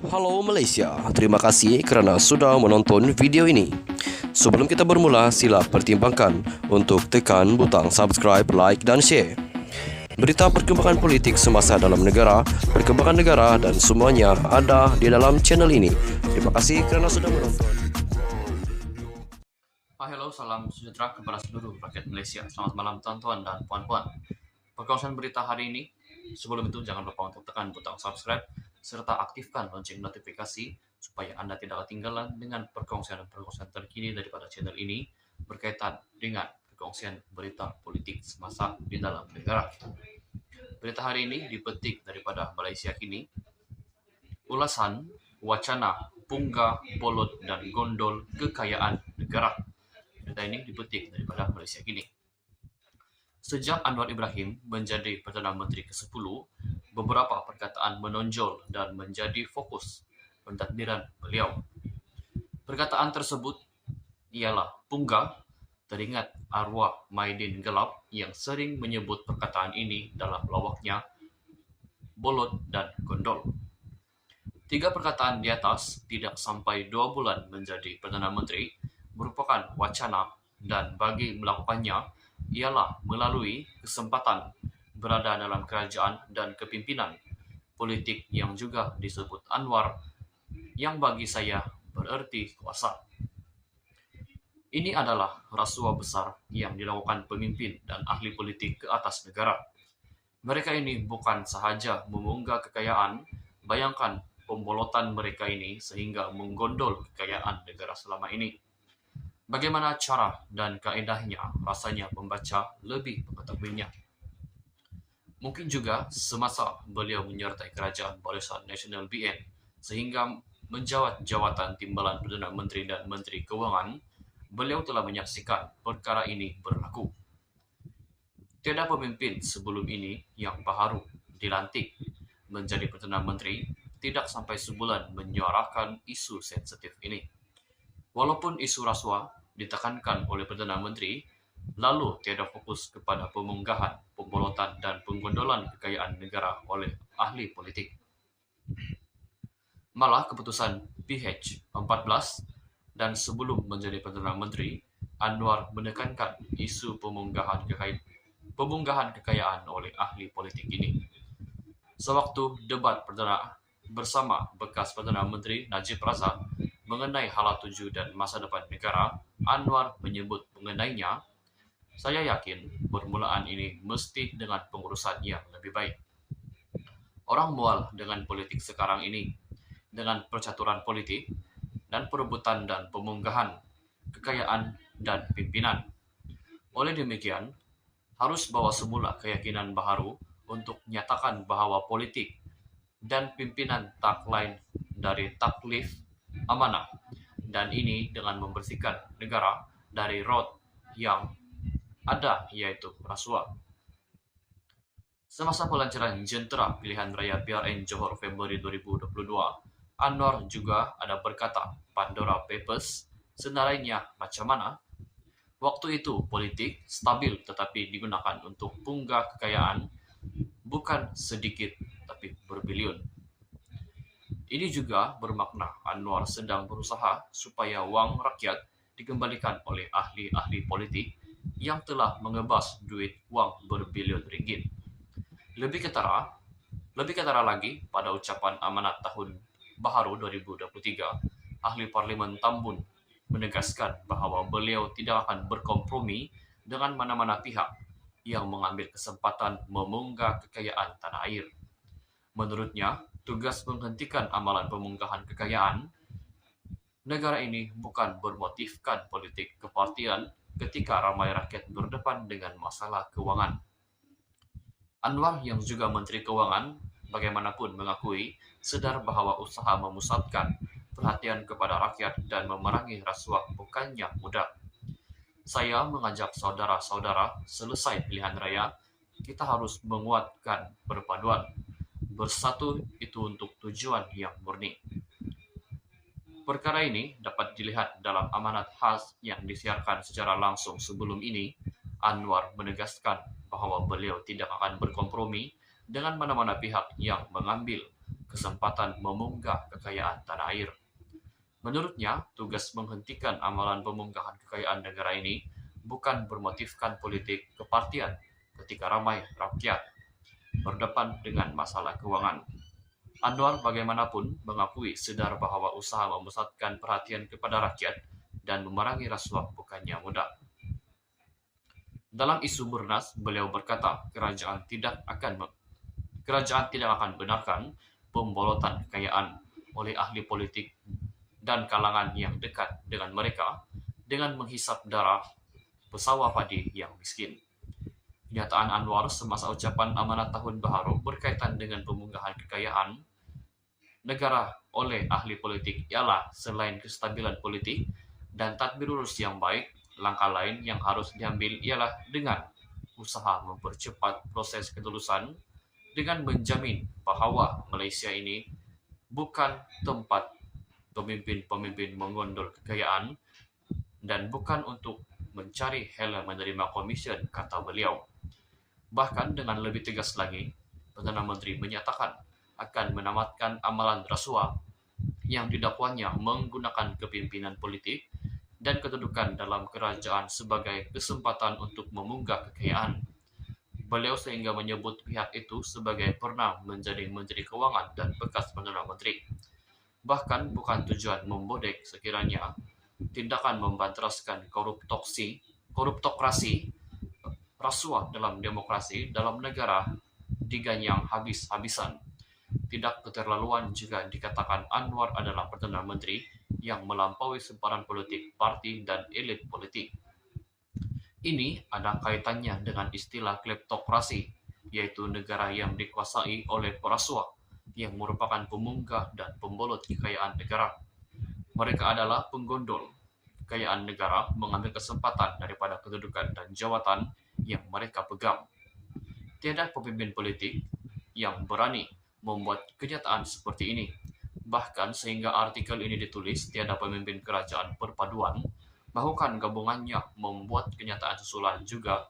Halo Malaysia, terima kasih kerana sudah menonton video ini. Sebelum kita bermula, sila pertimbangkan untuk tekan butang subscribe, like dan share. Berita perkembangan politik semasa dalam negara, perkembangan negara dan semuanya ada di dalam channel ini. Terima kasih kerana sudah menonton. Hello, salam sejahtera kepada seluruh rakyat Malaysia. Selamat malam tuan-tuan dan puan-puan. Perkongsian berita hari ini, sebelum itu jangan lupa untuk tekan butang subscribe serta aktifkan lonceng notifikasi supaya Anda tidak ketinggalan dengan perkongsian terkini daripada channel ini berkaitan dengan perkongsian berita politik semasa di dalam negara. Berita hari ini dipetik daripada Malaysia Kini. Ulasan wacana punggah, bolot dan gondol kekayaan negara. Berita ini dipetik daripada Malaysia Kini. Sejak Anwar Ibrahim menjadi Perdana Menteri ke-10, beberapa perkataan menonjol dan menjadi fokus pentadbiran beliau. Perkataan tersebut ialah punggah, teringat arwah Maidin Gelap yang sering menyebut perkataan ini dalam lawaknya, bolot dan gondol. Tiga perkataan di atas tidak sampai 2 bulan menjadi Perdana Menteri merupakan wacana dan bagi melakukannya ialah melalui kesempatan berada dalam kerajaan dan kepimpinan politik yang juga disebut Anwar, yang bagi saya bererti kuasa. Ini adalah rasuah besar yang dilakukan pemimpin dan ahli politik ke atas negara. Mereka ini bukan sahaja memunggah kekayaan, bayangkan pembolotan mereka ini sehingga menggondol kekayaan negara selama ini. Bagaimana cara dan kaedahnya rasanya membaca lebih mengetahuinya. Mungkin juga semasa beliau menyertai kerajaan Barisan Nasional BN sehingga menjawat jawatan timbalan Perdana Menteri dan Menteri Keuangan, beliau telah menyaksikan perkara ini berlaku. Tiada pemimpin sebelum ini yang baru dilantik menjadi Perdana Menteri tidak sampai sebulan menyuarakan isu sensitif ini. Walaupun isu rasuah ditekankan oleh Perdana Menteri, lalu tiada fokus kepada pemunggahan, pembolotan dan penggondolan kekayaan negara oleh ahli politik. Malah keputusan PH14 dan sebelum menjadi Perdana Menteri, Anwar menekankan isu pemunggahan kekayaan oleh ahli politik ini. Sewaktu debat perdana bersama bekas Perdana Menteri Najib Razak mengenai hala tuju dan masa depan negara, Anwar menyebut mengenainya, saya yakin permulaan ini mesti dengan pengurusan yang lebih baik. Orang mual dengan politik sekarang ini, dengan percaturan politik dan perebutan dan pemunggahan kekayaan dan pimpinan. Oleh demikian, harus bawa semula keyakinan baharu untuk menyatakan bahawa politik dan pimpinan tak lain dari taklif amanah, dan ini dengan membersihkan negara dari rot yang ada, yaitu rasuah. Semasa pelancaran jentera pilihan raya PRN Johor Februari 2022, Anwar juga ada berkata Pandora Papers senarainya macam mana. Waktu itu politik stabil tetapi digunakan untuk punggah kekayaan bukan sedikit tapi berbilion. Ini juga bermakna Anwar sedang berusaha supaya wang rakyat dikembalikan oleh ahli-ahli politik yang telah mengebas duit wang berbilion ringgit. Lebih ketara lagi, pada ucapan amanat tahun baharu 2023, ahli Parlimen Tambun menegaskan bahawa beliau tidak akan berkompromi dengan mana-mana pihak yang mengambil kesempatan memunggah kekayaan tanah air. Menurutnya, tugas menghentikan amalan pemunggahan kekayaan negara ini bukan bermotifkan politik kepartian ketika ramai rakyat berdepan dengan masalah keuangan. Anwar yang juga Menteri Keuangan bagaimanapun mengakui sedar bahawa usaha memusatkan perhatian kepada rakyat dan memerangi rasuah bukannya mudah. Saya mengajak saudara-saudara selesai pilihan raya, kita harus menguatkan perpaduan. Bersatu itu untuk tujuan yang murni. Perkara ini dapat dilihat dalam amanat khas yang disiarkan secara langsung sebelum ini. Anwar menegaskan bahawa beliau tidak akan berkompromi dengan mana-mana pihak yang mengambil kesempatan memunggah kekayaan tanah air. Menurutnya, tugas menghentikan amalan pemunggahan kekayaan negara ini bukan bermotifkan politik kepartian ketika ramai rakyat berdepan dengan masalah keuangan. Anwar bagaimanapun mengakui sedar bahwa usaha memusatkan perhatian kepada rakyat dan memerangi rasuah bukannya mudah. Dalam isu Bernas, beliau berkata kerajaan tidak akan benarkan pembolotan kekayaan oleh ahli politik dan kalangan yang dekat dengan mereka dengan menghisap darah pesawah padi yang miskin. Pernyataan Anwar semasa ucapan amanat tahun baru berkaitan dengan pemunggahan kekayaan negara oleh ahli politik ialah selain kestabilan politik dan tadbir urus yang baik, langkah lain yang harus diambil ialah dengan usaha mempercepat proses kelulusan dengan menjamin bahwa Malaysia ini bukan tempat pemimpin-pemimpin mengondol kekayaan dan bukan untuk mencari hela menerima komisen, kata beliau. Bahkan dengan lebih tegas lagi, Perdana Menteri menyatakan akan menamatkan amalan rasuah yang didakwanya menggunakan kepimpinan politik dan kedudukan dalam kerajaan sebagai kesempatan untuk memunggah kekayaan. Beliau sehingga menyebut pihak itu sebagai pernah menjadi Menteri Keuangan dan bekas Perdana Menteri. Bahkan bukan tujuan membodek sekiranya tindakan membanteraskan koruptokrasi, rasuah dalam demokrasi dalam negara diganyang habis-habisan. Tidak keterlaluan jika dikatakan Anwar adalah Perdana Menteri yang melampaui sempadan politik parti dan elit politik. Ini ada kaitannya dengan istilah kleptokrasi, yaitu negara yang dikuasai oleh perasuah yang merupakan pemunggah dan pembolot kekayaan negara. Mereka adalah penggondol kekayaan negara mengambil kesempatan daripada kedudukan dan jawatan yang mereka pegang. Tiada pemimpin politik yang berani membuat kenyataan seperti ini. Bahkan sehingga artikel ini ditulis, tiada pemimpin kerajaan perpaduan bahkan gabungannya membuat kenyataan susulan juga,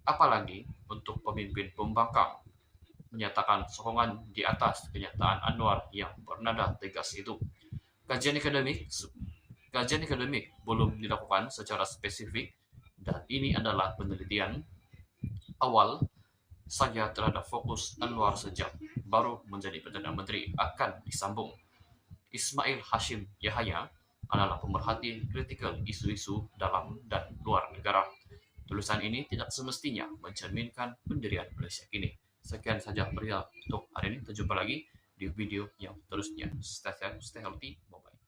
apalagi untuk pemimpin pembangkang menyatakan sokongan di atas kenyataan Anwar yang bernada tegas itu. Kajian akademik belum dilakukan secara spesifik dan ini adalah penelitian awal saja terhadap fokus Anwar sejak baru menjadi Perdana Menteri akan disambung. Ismail Hashim Yahaya adalah pemerhati kritikal isu-isu dalam dan luar negara. Tulisan ini tidak semestinya mencerminkan pendirian Malaysia kini. Sekian saja berita untuk hari ini. Kita jumpa lagi di video yang seterusnya. Stay safe, stay healthy. Bye-bye.